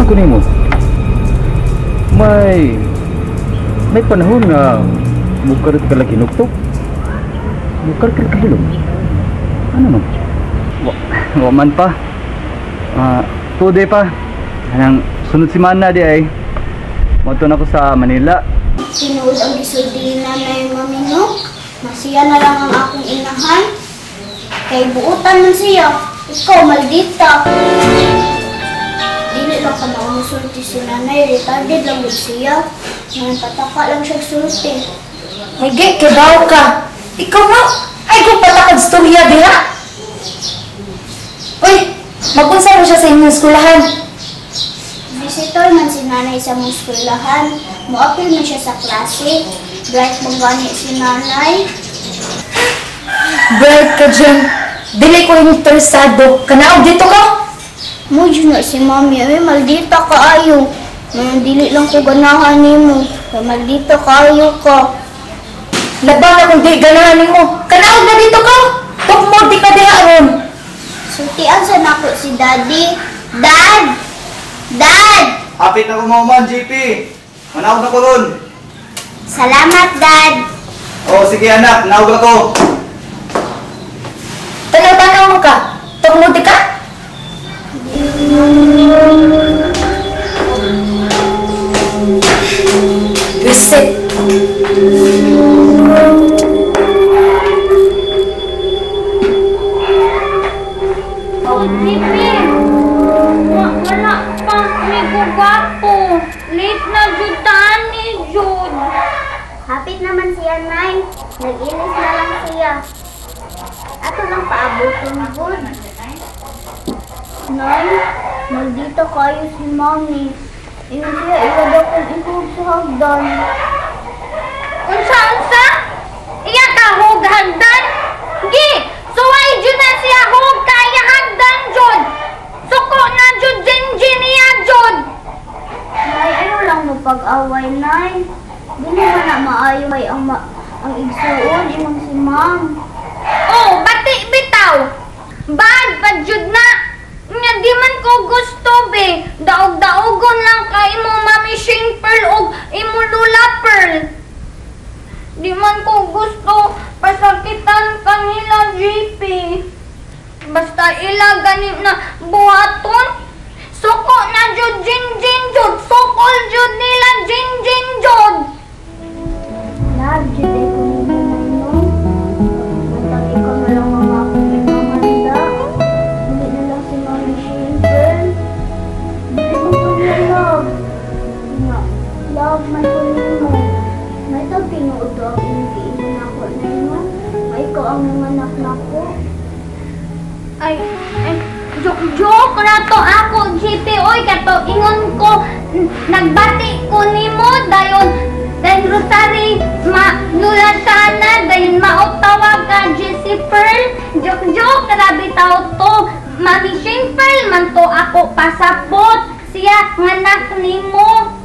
ko nimo. May panahon nga mukar ka lagi nuktok. Mukar ka kabilog. Ano man? Wa man pa. Today pa. Anang sunod semana di ay. Moto na ko sa Manila. Sinuod ang gisulti na yung maminok. Masiya na lang ang akong inahan. Kay buutan man siya. Ikaw, maldita. Dili lang ka maumusulti si nanay. Retarded lang din siya. Ngayon pataka lang siya sulti. Hige, kibaw ka. Ikaw na. Ay, kung patakad storya diha. Uy, magpunsa mo siya sa inyong skulahan. Visitor man si nanay sa mong skulahan. Muapil man siya sa klase. Bright mong gani si nanay. Bright ka dyan. Dili ko interesado. Kanaog dito ka? Mujo na si mami. Ay, maldita ka ayo. Ngayon dili lang ko ganahan ni mo. Ay, maldita ka ayo ka. Laban akong di ganahan mo. Kanaog na dito ka. Tukmo di ka diha ron. Sultian sa nako si daddy. Dad! Dad! Apit na ko mauman, JP. Manawag na ko ron. Salamat, Dad! Oh, sige anak, nawag ako. Tanaw-tanaw mo ka. Tukmo di ka? Visit. Oh, Jipi! Wala pa, may gugapo. Late na jutaan ni Jude. Hapit naman siya, Nay. Nag-inis na lang siya. Ato lang paabutin, Jude. Nay, maldita kayo si Mami. Iyon siya, iwad akong ikog sa hagdan. Unsa? Iya ka hog hagdan? Gi! Suway Jude na siya hog kaya hagdan, Jude! Suko na Jude, Jinjin niya, Jude! Nay, ayaw lang mo pag-away, Nay. Di naman na maayo ay ang igsuon, imong si Ma'am. Oh, bati bitaw! Bad pa Jude na! Nga di man ko gusto, be. Daog-daogon lang ka imo Mami Shing Pearl o imo Lula Pearl. Di man ko gusto pasakitan kanila, JP. Basta ila ganit na buhaton. Suko na jud Jinjin jud. Sukol jud nila Jinjin jud. Love jud ay ko nila no. Matang ikaw na lang mga akong pinamanda. Hindi na lang si Mami Shing Pearl. Hindi mo ko niya love. Nga, love man ko nimo. May ito tinuod ang inigiinan ako na ino. May ikaw ang nanganak na ko. Ay, joke na to ako, JP. Oy, kato ingon ko, nagbati ko nimo dayon Rosary, lula sana, dayon mautawa ka, Jessie Pearl. Joke, grabe tao to. Mami Shing Pearl, man to ako pasapot. Siya, nganak nimo.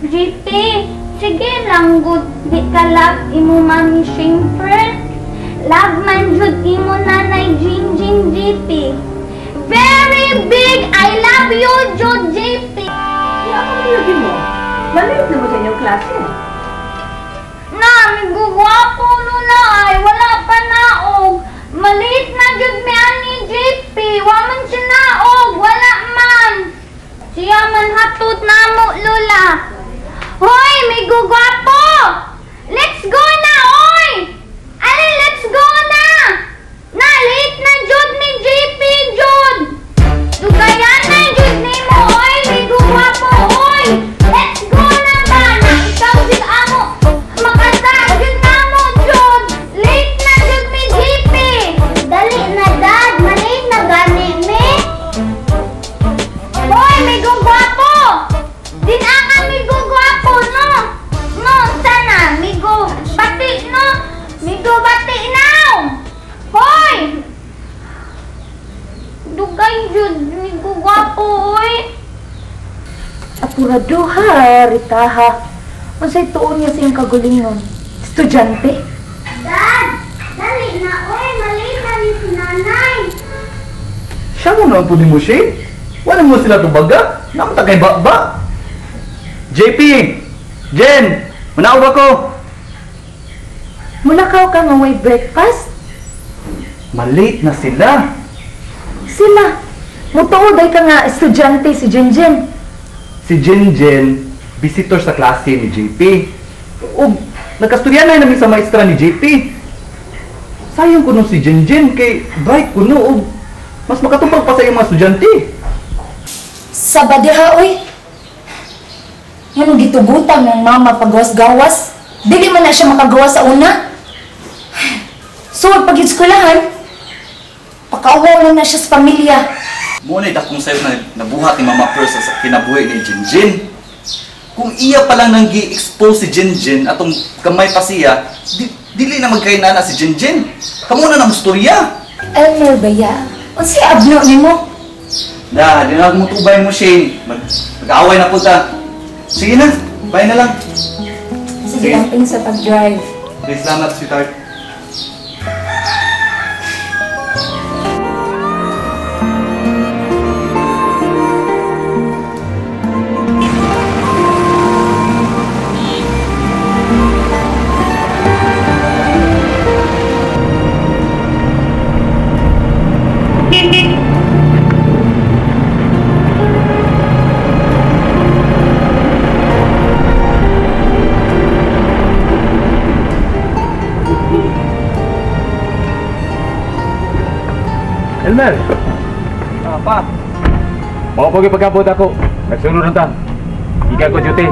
JP, sige lang, good. Di ka love imo Mami Shing Pearl. Love man jud imo nanay Jinjin, JP. Very big, I love you, Jude, JP. Kaya ako nilagin mo. Malit na mo sa inyong klase. Na, migugwapo no na ay, wala pa naog. Maliit na jud mi ani JP. Waman siya naog, wala man. Siya man hatod na mo, Lula. Hoy, migugwapo! Let's go na, oy! Ali, let's go na! Na, late na jud ni JP, jud! Dugayan na jud ni mo, oy! Migugwapo, oy! Let's go na ba? Na, ikaw jud amo! Makasa jud na mo, jud! Late na jud ni JP! Dali na, Dad! Malate na gani, me! Hoy, migugwapo! Dinakan migugwapo, no? No, sana, migo bati, no? Migo bati now! Hoy! Dugay jud, migo gwapo, oy! Apurado ha, Rita ha. Unsay tuon niya sa iyong kagulingon? Estudyante? Dad! Dali na, oy! Malate na ni si nanay! Siya mo naman po ni mo, Shane. Wala mo sila tubaga. Nakatagay ba? JP! Jen! Manaog ako! Mulakaw ka nga may breakfast? Malate na sila. Sila. Mutuoday ka nga estudyante si Jenjen. Si Jen, visitor sa klase ni JP. O, nagkasturya na namin sa maestra ni JP. Sayang ko nung si Jen kay bright ko no. O, mas makatupag pa sa iyong mga estudyante. Sabadiha, oy. Yan ang gitugutan ng mama paggawas-gawas. Dili man na siya makagawa sa una. Suwag pag-eskwelahan. Pakauwaw lang na siya sa pamilya. Muna akong sa'yo na nabuhat ni Mama Pearl sa kinabuhi ni Jen. Kung iya pa lang nang gi-expose si Jen atong kamay pa siya, dili na magkainana si Jen. Kamu na ng storya. Elmer Baya, unsi abno nimo? Di na mo tubay mo, Shane. Mag-aaway na po ta. Sige na, bye na lang. Sige lang sa pag-drive. Okay, salamat, sweetheart. Elmer! Pa. Mau pergi pagkabot ako. Nagsunod na ta. Ika ko duty.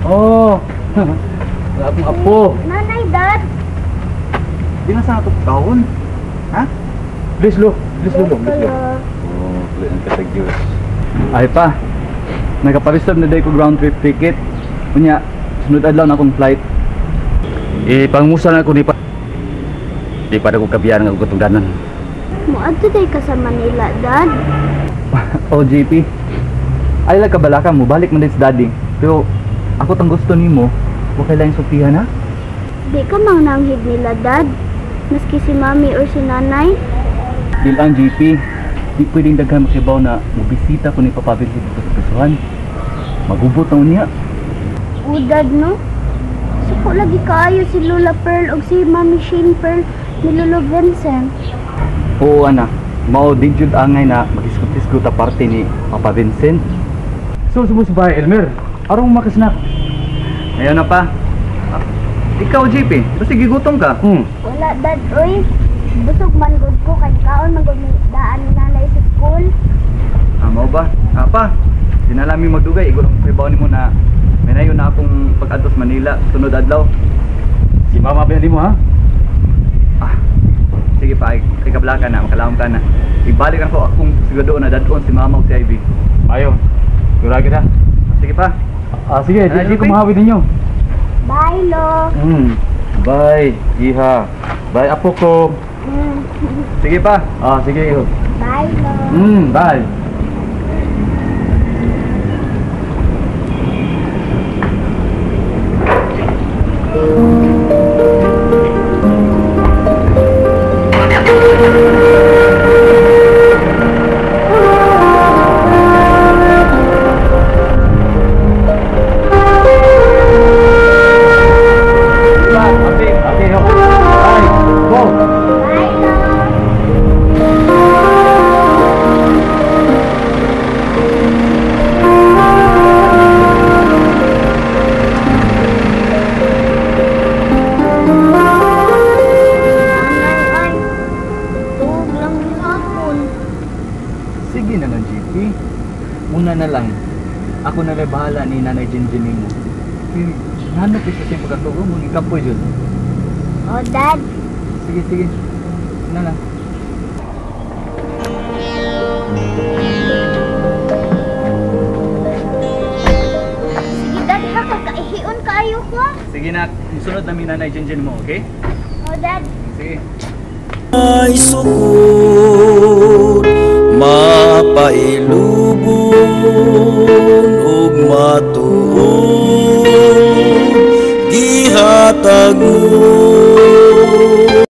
Oh. Wala akong apo. Nanay, Dad. Di na sa ato taon. Ha? Please lo. Please lo. Oh, kulian ka tag Diyos. Ay pa. Nagkapareserve na day ko ground trip ticket. Kunya, sunod adlaw na akong flight. Pangusa na ako ni pa. Di pa na ko kabiyan ng gutungganan. Muadto day ka sa Manila, Dad. Oh, JP. Ay lang kabalaka mo, balik man din sa daddy. Pero ako tang gusto nimo, huwag kailangan sultihan ha? Di ka mang nanghid nila, Dad. Maski si Mami or si Nanay. Di lang, JP. Di pwedeng daghan makibaw na mabisita ko ni Papa Vincent dito sa kasuhan. Magubot na unya. O, Dad, no? Suko lagi kaayo si Lola Pearl o si Mami Shane Pearl ni Lolo Vincent. Oo, anak. Mao din jud angay na mag-iskut-iskut ta parte ni Papa Vincent. Sumo sa bahay, Elmer. Arong makasnak. Ngayon na pa. Ikaw, JP. Basta gigutom ka. Wala, Dad, oy. Busog man gud ko kay kaon magdaan ni Nanay sa school. Mao ba? Pa. Dinalami magdugay. Igurong kibaw nimo na may nayon na akong pag-adtos Manila sunod adlaw. Si Mama Beli mo ha? Sige pa, kay kablaka na, makalawang ka na. Ibalik ako akong siguro na dadon si Mama o si Ivy. Ayo. Dura kita. Sige pa. Sige. Di ko mahawid ninyo. Bye, Lo. Bye, Iha. Bye, apo ko. Sige pa. Sige. Bye, Lo. Bye. Sige na lang, JP. Una na lang. Ako na lang bahala ni Nanay Jinjin mo. Hanap ito siyang pagkatugo mo. Ikapoy dyan. Oh, Dad. Sige. Na lang. Sige, Dad, ha? Kakaihion kayo ko. Sige na. Sunod namin Nanay Jinjin mo, okay? Oh, Dad. Sige. Ay sukod mapailubon ug matuod gihatag mo